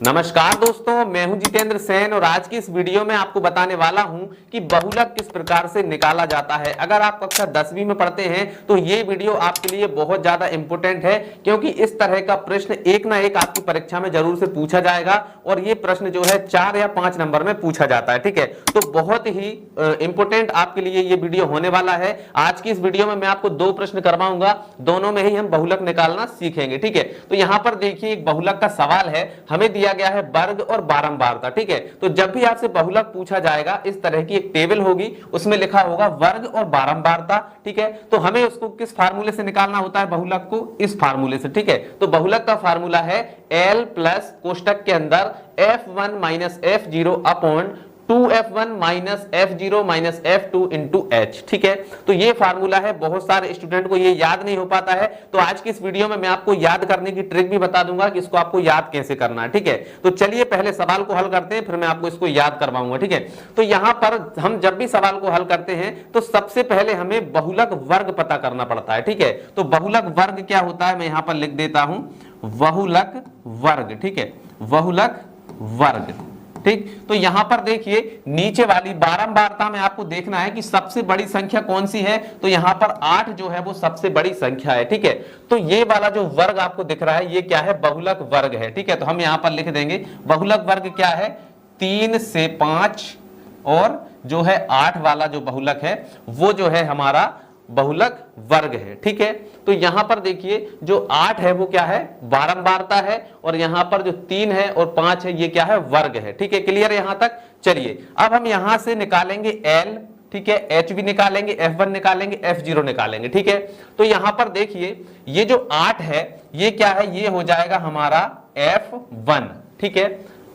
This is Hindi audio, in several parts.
नमस्कार दोस्तों, मैं हूं जितेंद्र सेन और आज की इस वीडियो में आपको बताने वाला हूं कि बहुलक किस प्रकार से निकाला जाता है। अगर आप कक्षा 10वीं में पढ़ते हैं तो ये वीडियो आपके लिए बहुत ज्यादा इंपॉर्टेंट है, क्योंकि इस तरह का प्रश्न एक ना एक आपकी परीक्षा में जरूर से पूछा जाएगा और ये प्रश्न जो है 4 या 5 नंबर में पूछा जाता है। ठीक है, तो बहुत ही इंपॉर्टेंट आपके लिए ये वीडियो होने वाला है। आज की इस वीडियो में मैं आपको 2 प्रश्न करवाऊंगा, दोनों में ही हम बहुलक निकालना सीखेंगे। ठीक है, तो यहाँ पर देखिए एक बहुलक का सवाल है, हमें दिया गया है वर्ग और बारंबारता। ठीक है, तो जब भी आपसे बहुलक पूछा जाएगा इस तरह की एक टेबल होगी, उसमें लिखा होगा वर्ग और बारंबारता। ठीक है, तो हमें उसको किस फार्मूले से निकालना होता है बहुलक को? इस फार्मूले से। ठीक है, तो बहुलक का फार्मूला है L प्लस कोष्टक के अंदर F1 minus F0 upon 2F1 minus F0 minus F2 into H। ठीक है, तो ये फार्मूला है, बहुत सारे स्टूडेंट को ये याद नहीं हो पाता है, तो आज की इस वीडियो में मैं आपको याद करने की ट्रिक भी बता दूंगा कि इसको आपको याद कैसे करना है। ठीक है, तो चलिए पहले सवाल को हल करते हैं, फिर मैं आपको इसको याद करवाऊंगा। ठीक है, तो यहां पर हम जब भी सवाल को हल करते हैं तो सबसे पहले हमें बहुलक वर्ग पता करना पड़ता है। ठीक है, तो बहुलक वर्ग क्या होता है मैं यहां पर लिख देता हूं, बहुलक वर्ग। ठीक है, बहुलक वर्ग। ठीक, तो यहां पर देखिए नीचे वाली बारंबारता में आपको देखना है कि सबसे बड़ी संख्या कौन सी है, तो यहां पर 8 जो है वो सबसे बड़ी संख्या है। ठीक है, तो ये वाला जो वर्ग आपको दिख रहा है ये क्या है? बहुलक वर्ग है। ठीक है, तो हम यहां पर लिख देंगे बहुलक वर्ग क्या है? 3 से 5 और जो है 8 वाला जो बहुलक है वो जो है हमारा बहुलक वर्ग है। ठीक है, तो यहां पर देखिए जो 8 है वो क्या है? बारंबारता है, और यहां पर जो 3 है और 5 है ये क्या है? वर्ग है। ठीक है, क्लियर यहां तक? चलिए अब हम यहां से निकालेंगे L, ठीक है, H भी निकालेंगे, F1 निकालेंगे, F0 निकालेंगे। ठीक है, तो यहां पर देखिए ये जो 8 है ये क्या है? ये हो जाएगा हमारा F1। ठीक है,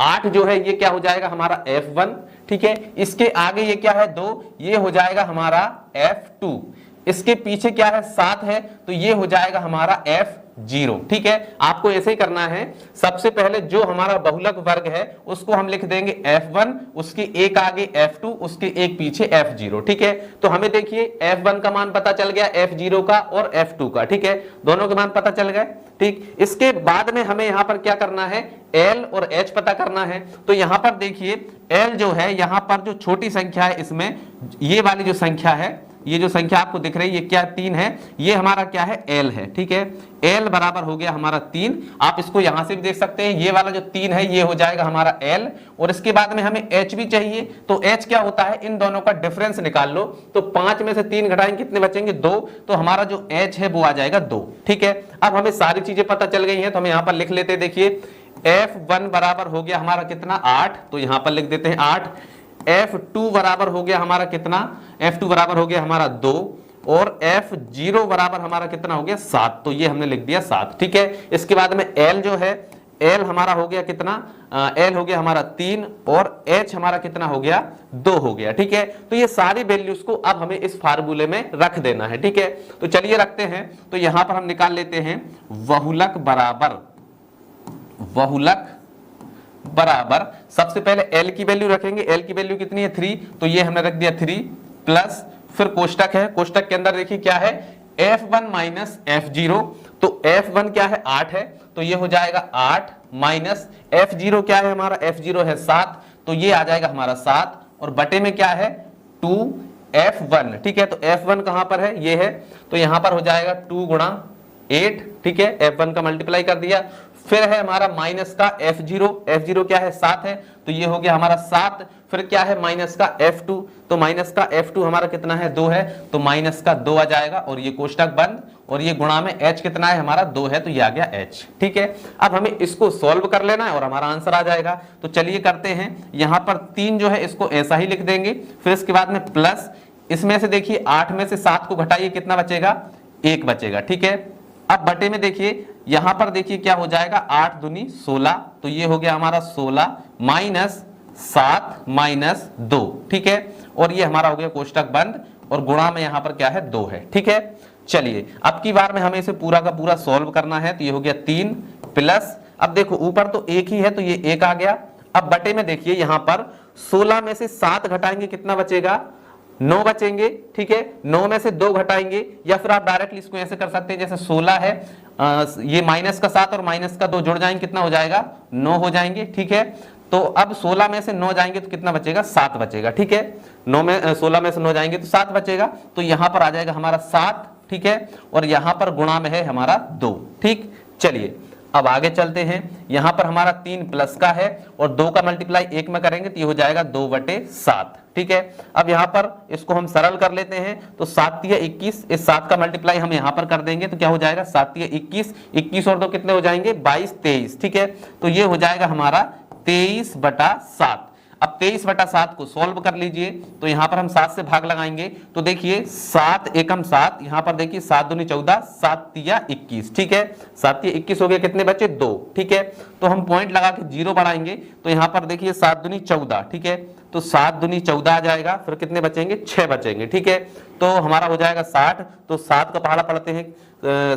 8 जो है ये क्या हो जाएगा? हमारा F1। ठीक है, इसके आगे ये क्या है? 2, ये हो जाएगा हमारा F2। इसके पीछे क्या है? 7 है, तो ये हो जाएगा हमारा F0। ठीक है, आपको ऐसे ही करना है, सबसे पहले जो हमारा बहुलक वर्ग है उसको हम लिख देंगे F1, उसके एक आगे F2, उसके एक पीछे F0। ठीक है, तो हमें देखिए F1 का मान पता चल गया, F0 का और F2 का। ठीक है, दोनों के मान पता चल गए। ठीक, इसके बाद में हमें यहां पर क्या करना है? L और H पता करना है। तो यहां पर देखिए L जो है, यहां पर जो छोटी संख्या है इसमें ये वाली जो संख्या है, ये जो संख्या आपको दिख रही है ये क्या? 3 है, ये हमारा क्या है? L है। ठीक है, L बराबर हो गया हमारा 3। आप इसको यहां से भी देख सकते हैं, ये वाला जो 3 है ये हो जाएगा हमारा L, और इसके बाद में हमें H भी चाहिए। तो H क्या होता है? इन दोनों का डिफरेंस निकाल लो, तो 5 में से 3 घटाएंगे कितने बचेंगे? 2, तो हमारा जो H है वो आ जाएगा 2। ठीक है, अब हमें सारी चीजें पता चल गई हैं, तो हम यहां पर लिख लेते हैं। देखिए F1 बराबर हो गया हमारा कितना? 8, तो यहां पर लिख देते हैं 8। F2 बराबर हो गया हमारा कितना? F2 बराबर हो गया हमारा 2, और F0 बराबर हमारा कितना हो गया? 7, तो ये हमने लिख दिया 7। ठीक है, इसके बाद में L जो है, L हमारा हो गया कितना? L हो गया हमारा 3, और H हमारा कितना हो गया? 2 हो गया। ठीक है, तो ये सारी वैल्यूज को अब हमें इस फार्मूले में रख देना है। ठीक है, तो चलिए रखते हैं। तो यहां पर हम निकाल लेते हैं बहुलक बराबर, बहुलक बराबर सबसे पहले L की वैल्यू रखेंगे। L की वैल्यू कितनी है? 3, तो ये हमने रख दिया 3 प्लस, फिर कोष्टक है, कोष्टक के अंदर देखिए क्या है? F1 माइनस F0, तो F1 क्या है? 8 है, तो ये हो जाएगा 8 माइनस F0 क्या है हमारा? F0 है 7, तो ये आ जाएगा हमारा 7, और बटे में क्या है? 2F1। ठीक है, तो F1 कहां पर है? ये है, तो यहां पर हो जाएगा 2 गुणा 8। ठीक है, F1 का मल्टीप्लाई कर दिया, फिर है हमारा माइनस का F0, F0 क्या है? 7 है, तो ये हो गया हमारा 7, फिर क्या है? माइनस का F2, तो माइनस का F2 हमारा कितना है? 2 है, तो माइनस का 2 आ जाएगा, और ये कोष्टक बंद, और ये गुणा में H कितना है हमारा? 2 है, तो ये आ गया H। ठीक है, अब हमें इसको सॉल्व कर लेना है और हमारा आंसर आ जाएगा। तो चलिए करते हैं, यहां पर 3 जो है इसको ऐसा ही लिख देंगे, फिर इसके बाद में प्लस, इसमें से देखिए 8 में से 7 को घटाइए, कितना बचेगा? 1 बचेगा। ठीक है, अब बटे में देखिए यहां पर देखिए क्या हो जाएगा? 8 दूनी 16, तो ये हो गया हमारा 16 माइनस 7 माइनस 2। ठीक है, और ये हमारा हो गया कोष्टक बंद, और गुणा में यहां पर क्या है? 2 है। ठीक है, चलिए अब की बार में हमें इसे पूरा का पूरा सॉल्व करना है, तो ये हो गया 3 प्लस, अब देखो ऊपर तो 1 ही है, तो ये 1 आ गया। अब बटे में देखिए यहां पर 16 में से 7 घटाएंगे, कितना बचेगा? 9 बचेंगे, ठीक है। 9 में से 2 घटाएंगे, या फिर आप डायरेक्टली इसको ऐसे कर सकते हैं जैसे 16 है, ये माइनस का 7 और माइनस का 2 जुड़ जाएंगे, कितना हो जाएगा 9 हो जाएंगे, ठीक है। तो अब 16 में से 9 जाएंगे तो कितना बचेगा 7 बचेगा, ठीक है। 16 में से 9 जाएंगे तो 7 बचेगा, तो यहां पर आ जाएगा हमारा 7, ठीक है। और यहां पर गुणा में है हमारा 2, ठीक। चलिए अब आगे चलते हैं। यहां पर हमारा 3 प्लस का है और 2 का मल्टीप्लाई 1 में करेंगे तो ये हो जाएगा 2/7, ठीक है। अब यहां पर इसको हम सरल कर लेते हैं, तो 7 तिया 21, इस 7 का मल्टीप्लाई हम यहां पर कर देंगे तो क्या हो जाएगा 7 तिया 21, 21 और 2 कितने हो जाएंगे 22, 23, ठीक है। तो ये हो जाएगा हमारा 23/7। अब 23/7 को सॉल्व कर लीजिए, तो यहां पर हम 7 से भाग लगाएंगे, तो देखिए 7 एकम 7, यहां पर देखिए 7 दूनी 14, 7 तिया 21, ठीक है। 7 तिया 21 हो गया, कितने बचे 2, ठीक है। तो हम पॉइंट लगा के 0 बढ़ाएंगे, तो यहां पर देखिए 7 दूनी 14, ठीक है। तो 7 दूनी 14 आ जाएगा, फिर कितने बचेंगे 6 बचेंगे, ठीक है। तो हमारा हो जाएगा 60, तो 7 का पहाड़ा पढ़ते हैं,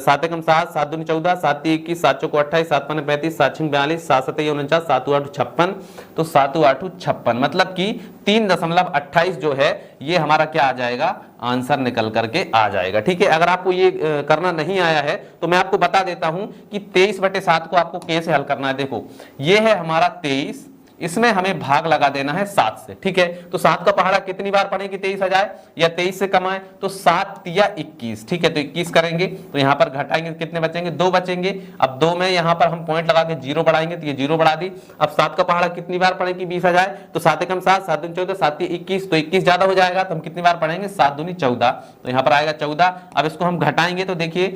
7 एकम 7, 7 दूनी 14, 7 तिया 21, 7 चौको 28, 7 पंजे 35, 7 छिंग 42, 7 सतैया 49, 7 8 56, तो 7 8 56, मतलब कि 3.28 जो है ये हमारा क्या आ जाएगा आंसर निकल करके आ जाएगा, ठीक है। अगर आपको ये करना नहीं आया है तो मैं आपको बता देता हूं कि 23/7 को आपको कैसे हल करना है। देखो ये है हमारा 23, इसमें हमें भाग लगा देना है 7 से, ठीक है। तो 7 का पहाड़ा कितनी बार पढ़े कि 23 आ जाए या 23 से कम आए, तो 7 तिया 21, ठीक है। तो 21 करेंगे, तो यहां पर घटाएंगे कितने बचेंगे 2 बचेंगे। अब 2 में यहां पर हम पॉइंट लगा के 0 बढ़ाएंगे, तो ये 0 बढ़ा दी। अब 7 का पहाड़ा कितनी बार पढ़े कि 20 आ जाए, तो 7 एकम 7, 7 दूनी 14, 7 तिया 21, तो 21 ज्यादा हो जाएगा, तो हम कितनी बार पढ़ेंगे 7 दूनी 14, तो यहां पर आएगा 14। अब इसको हम घटाएंगे, तो देखिए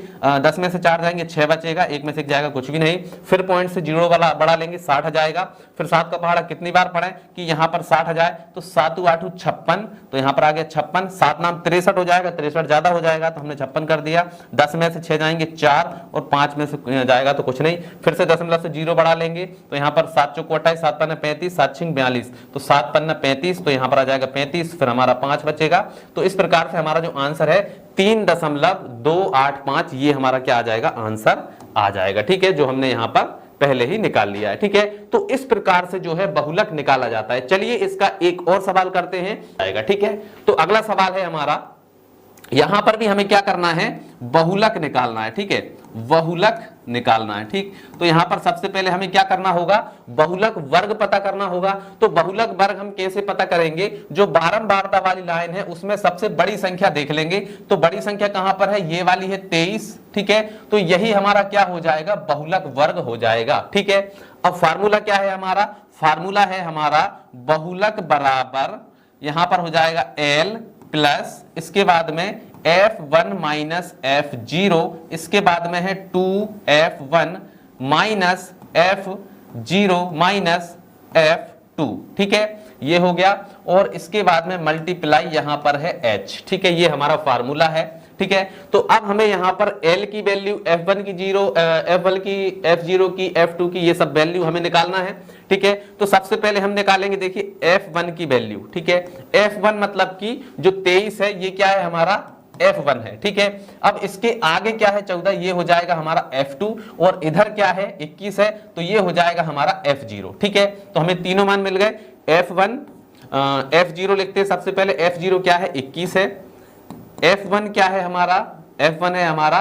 10 में से 4 जाएंगे 6 बचेगा, 1 में से 1 जाएगा कुछ भी नहीं, फिर पॉइंट से 0 वाला बढ़ा लेंगे 60 आ जाएगा। फिर 7 का पहाड़ा कितनी बार पढ़े कि यहां पर 60 आ जाए, तो 7 8 56, तो यहां पर आ गया 56, 7 नाम 63 हो जाएगा, 63 ज्यादा हो जाएगा तो हमने 56 कर दिया। 10 में से 6 जाएंगे 4 और 5 में से जाएगा तो कुछ नहीं, फिर से दशमलव से 0 बढ़ा लेंगे, तो यहां पर 7 चौको 28, 7 पंजे 35, 7 छिंग 42, तो 7 पन्ना 35, तो यहां पर आ जाएगा 35, फिर हमारा 5 बचेगा। तो इस प्रकार से हमारा जो आंसर है 3.285, ये हमारा क्या आ जाएगा आंसर आ जाएगा, ठीक है, जो हमने यहां पर पहले ही निकाल लिया है, ठीक है। तो इस प्रकार से जो है बहुलक निकाला जाता है। चलिए इसका एक और सवाल करते हैं आएगा, ठीक है। तो अगला सवाल है हमारा, यहां पर भी हमें क्या करना है बहुलक निकालना है, ठीक है, बहुलक निकालना है, ठीक। तो यहां पर सबसे पहले हमें क्या करना होगा बहुलक वर्ग पता करना होगा। तो बहुलक वर्ग हम कैसे पता करेंगे, जो बारंबारता वाली लाइन है उसमें सबसे बड़ी संख्या देख लेंगे, तो बड़ी संख्या कहां पर है ये वाली है 23, ठीक है। तो यही हमारा क्या हो जाएगा बहुलक वर्ग हो जाएगा, ठीक है। अब फार्मूला क्या है हमारा, फार्मूला है हमारा बहुलक बराबर यहां पर हो जाएगा L प्लस इसके बाद में F1 माइनस F0, इसके बाद में है 2F1 minus F0 minus F2, ठीक है, ये हो गया। और इसके बाद में मल्टीप्लाई यहां पर है H, ठीक है, ये हमारा फार्मूला है, ठीक है। तो अब हमें यहां पर L की वैल्यू, F1 की 0, F1 की, F0 की, F2 की, ये सब वैल्यू हमें निकालना है, ठीक है। तो सबसे पहले हम निकालेंगे देखिए F1 की वैल्यू, ठीक है। F1 मतलब कि जो 23 है ये क्या है हमारा F1 है, ठीक है। अब इसके आगे क्या है 14, ये हो जाएगा हमारा F2, और इधर क्या है 21 है, तो ये हो जाएगा हमारा F0, ठीक है। तो हमें तीनों मान मिल गए। F1 F0 लिखते हैं सबसे पहले, F0 क्या है 21 है, F1 क्या है हमारा, F1 है हमारा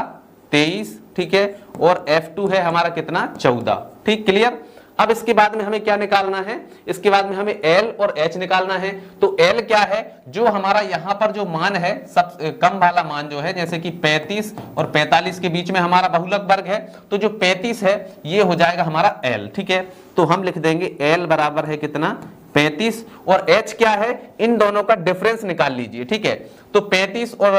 23, ठीक है, और F2 है हमारा कितना 14, ठीक, क्लियर। अब इसके बाद में हमें क्या निकालना है, इसके बाद में हमें L और H निकालना है। तो L क्या है, जो हमारा यहां पर जो मान है सब कम वाला मान जो है, जैसे कि 35 और 45 के बीच में हमारा बहुलक वर्ग है, तो जो 35 है ये हो जाएगा हमारा L, ठीक है। तो हम लिख देंगे L बराबर है कितना 35, और H क्या है, इन दोनों का डिफरेंस निकाल लीजिए, ठीक है। तो 35 और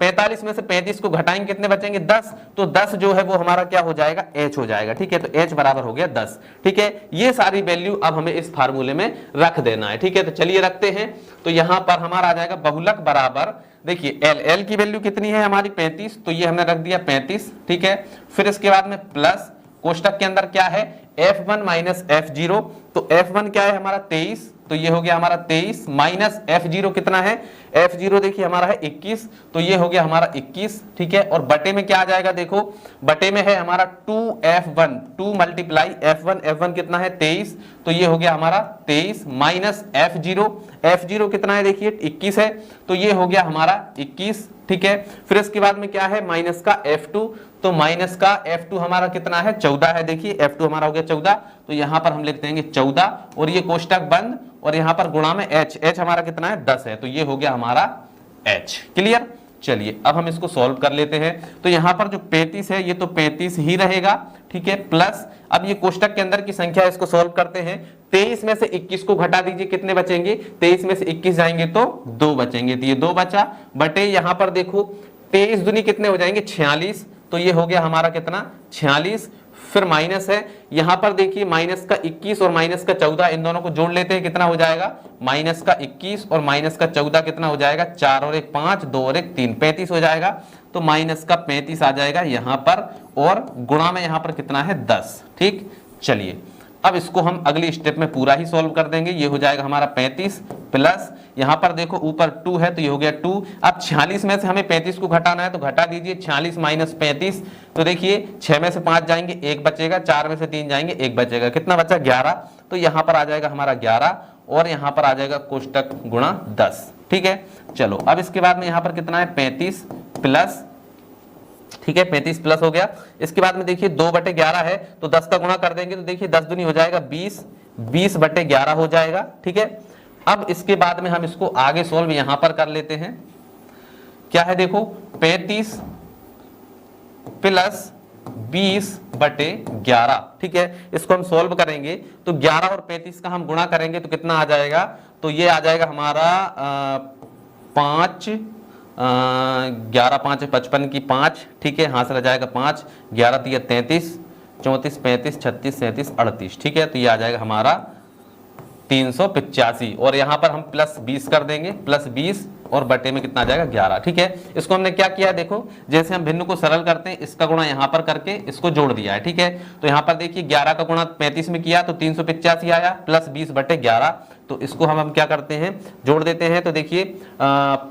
45 में से 35 को घटाएंगे कितने बचेंगे 10, तो 10 जो है वो हमारा क्या हो जाएगा H हो जाएगा, ठीक है। तो H बराबर हो गया 10, ठीक है। ये सारी वैल्यू अब हमें इस फार्मूले में रख देना है, ठीक है। तो चलिए रखते हैं। तो यहां पर हमारा आ जाएगा बहुलक बराबर, देखिए L की वैल्यू कितनी है हमारी 35, तो ये हमने रख दिया 35, ठीक है। फिर इसके बाद में प्लस कोष्टक के अंदर क्या है F1 माइनस F0, तो F1 क्या है हमारा 23, तो ये हो गया हमारा 23 माइनस F0 कितना है, F0 देखिए हमारा है 21, तो ये हो गया हमारा 21, ठीक है। और बटे में क्या आ जाएगा, देखो बटे में है हमारा 2F1, 2 मल्टीप्लाई F1, F1 कितना है 23, तो ये हो गया हमारा 23 माइनस F0, F0 कितना है देखिए 21 है, तो ये हो गया हमारा 21, ठीक है। फिर इसके बाद में क्या है माइनस का F2, तो माइनस का F2 हमारा कितना है 14 है, देखिए F2 हमारा हो गया 14, तो यहां पर हम लिख देंगे 14 और ये कोष्टक बंद और यहां पर गुणा में H हमारा कितना है 10 है, तो ये हो गया हमारा H। क्लियर। चलिए अब हम इसको सॉल्व कर लेते हैं। तो यहां पर जो 35 है ये तो 35 ही रहेगा, ठीक है, प्लस अब ये कोष्टक के अंदर की संख्या, इसको सॉल्व करते हैं। 23 में से 21 को घटा दीजिए, कितने बचेंगे, 23 में से 21 जाएंगे तो 2 बचेंगे, तो ये 2 बचा, बटे यहां पर देखो 23 दूनी कितने हो जाएंगे 46, तो ये हो गया हमारा कितना 46, फिर माइनस है यहां पर देखिए माइनस का 21 और माइनस का 14, इन दोनों को जोड़ लेते हैं, कितना हो जाएगा माइनस का 21 और माइनस का 14 कितना हो जाएगा 4 और 1 5, 2 और 1 3, 35 हो जाएगा, तो माइनस का 35 आ जाएगा यहां पर और गुणा में यहां पर कितना है 10, ठीक। चलिए अब इसको हम अगली स्टेप में पूरा ही सॉल्व कर देंगे, ये हो जाएगा हमारा 35 प्लस यहां पर देखो ऊपर 2 है तो ये हो गया 2, अब 46 में से हमें 35 को घटाना है तो घटा दीजिए, 46 माइनस 35, तो देखिए 6 में से 5 जाएंगे 1 बचेगा, 4 में से 3 जाएंगे 1 बचेगा, कितना बचा 11, तो यहां पर आ जाएगा हमारा 11 और यहां पर आ जाएगा कोष्टक गुणा 10, ठीक है। चलो अब इसके बाद में यहां पर कितना है 35 प्लस, ठीक है 35 प्लस हो गया। इसके बाद में देखिए 2/11 है तो 10 का गुणा कर देंगे तो देखिए 10 दूनी हो जाएगा 20, 20/11 हो जाएगा, ठीक है। अब इसके बाद में हम इसको आगे सोल्व यहां पर कर लेते हैं, क्या है देखो 35 प्लस 20/11, ठीक है, इसको हम सोल्व करेंगे तो 11 और 35 का हम गुणा करेंगे तो कितना आ जाएगा, तो ये आ जाएगा हमारा 5, 11 5 55 की 5, ठीक है, हाथ से रह जाएगा 5, 11 3 33, 34 35 36 37 38, ठीक है, तो ये आ जाएगा हमारा 385 और यहां पर हम प्लस 20 कर देंगे, प्लस 20 और बटे में कितना आ जाएगा 11, ठीक है। इसको हमने क्या किया देखो, जैसे हम भिन्न को सरल करते हैं इसका गुणा यहां पर करके इसको जोड़ दिया है, ठीक है। तो यहां पर देखिए 11 का गुणा 35 में किया तो 385 आया प्लस 20/11, तो इसको हम क्या करते हैं जोड़ देते हैं, तो देखिए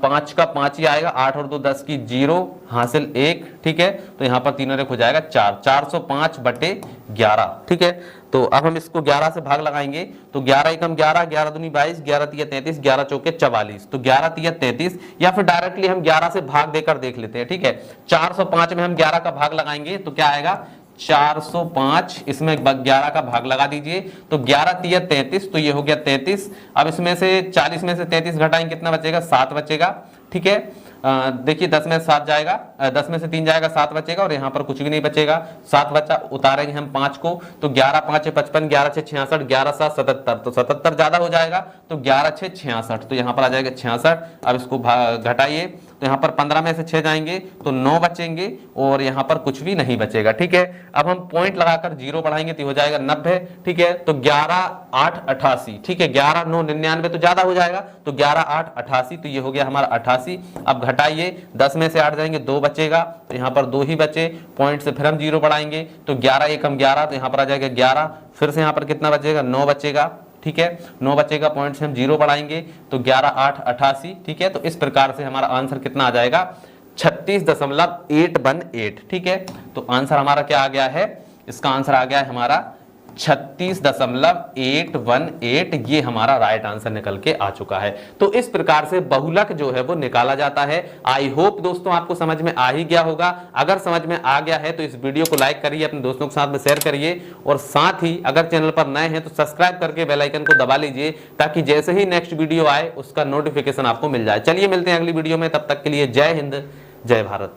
5 का 5 ही आएगा, 8 और 2 10 की 0 हासिल 1, ठीक है, तो यहाँ पर 3 और 1 हो जाएगा 4, 405/11, ठीक है। तो अब हम इसको 11 से भाग लगाएंगे तो 11 एकम 11, 11 दूनी 22, 11 तिया 33, 11 चौके 44, तो 11 तिया 33, या फिर डायरेक्टली हम 11 से भाग देकर देख लेते हैं, ठीक है। 405 में हम 11 का भाग लगाएंगे तो क्या आएगा 405, इसमें 11 का भाग लगा दीजिए तो 11 तिया 33, तो ये हो गया 33। अब इसमें से 40 में से 33 घटाएंगे कितना बचेगा 7 बचेगा, ठीक है। देखिए 10 में 7 जाएगा, 10 में से 3 जाएगा 7 बचेगा और यहाँ पर कुछ भी नहीं बचेगा, 7 बचा, उतारेंगे हम 5 को तो 11 5 55, 11 6 66, 11 7 77, तो 77 ज्यादा हो जाएगा तो 11 6 66, तो यहाँ पर आ जाएगा 66। अब इसको घटाइए तो यहाँ पर 15 में से 6 जाएंगे तो 9 बचेंगे और यहाँ पर कुछ भी नहीं बचेगा, ठीक है। अब हम पॉइंट लगाकर 0 बढ़ाएंगे तो हो जाएगा 90, ठीक है। तो 11 8 88, ठीक है, 11 9 99 तो ज्यादा हो जाएगा तो 11 8 88, तो ये हो गया हमारा 88। अब घटाइए 10 में से 8 जाएंगे 2 बचेगा तो यहाँ पर 2 ही बचे, पॉइंट से फिर हम 0 बढ़ाएंगे तो 11 एकम 11, तो यहाँ पर आ जाएगा 11, फिर से यहाँ पर कितना बचेगा 9 बचेगा, ठीक है, 9 बचेगा, पॉइंट से हम 0 बढ़ाएंगे तो 11 8 88, ठीक है। तो इस प्रकार से हमारा आंसर कितना आ जाएगा 36.818, ठीक है। तो आंसर हमारा क्या आ गया है, इसका आंसर आ गया है हमारा 36.818, ये हमारा राइट आंसर निकल के आ चुका है। तो इस प्रकार से बहुलक जो है वो निकाला जाता है। आई होप दोस्तों आपको समझ में आ ही गया होगा। अगर समझ में आ गया है तो इस वीडियो को लाइक करिए, अपने दोस्तों के साथ में शेयर करिए और साथ ही अगर चैनल पर नए हैं तो सब्सक्राइब करके बेल आइकन को दबा लीजिए ताकि जैसे ही नेक्स्ट वीडियो आए उसका नोटिफिकेशन आपको मिल जाए। चलिए मिलते हैं अगली वीडियो में, तब तक के लिए जय हिंद जय भारत।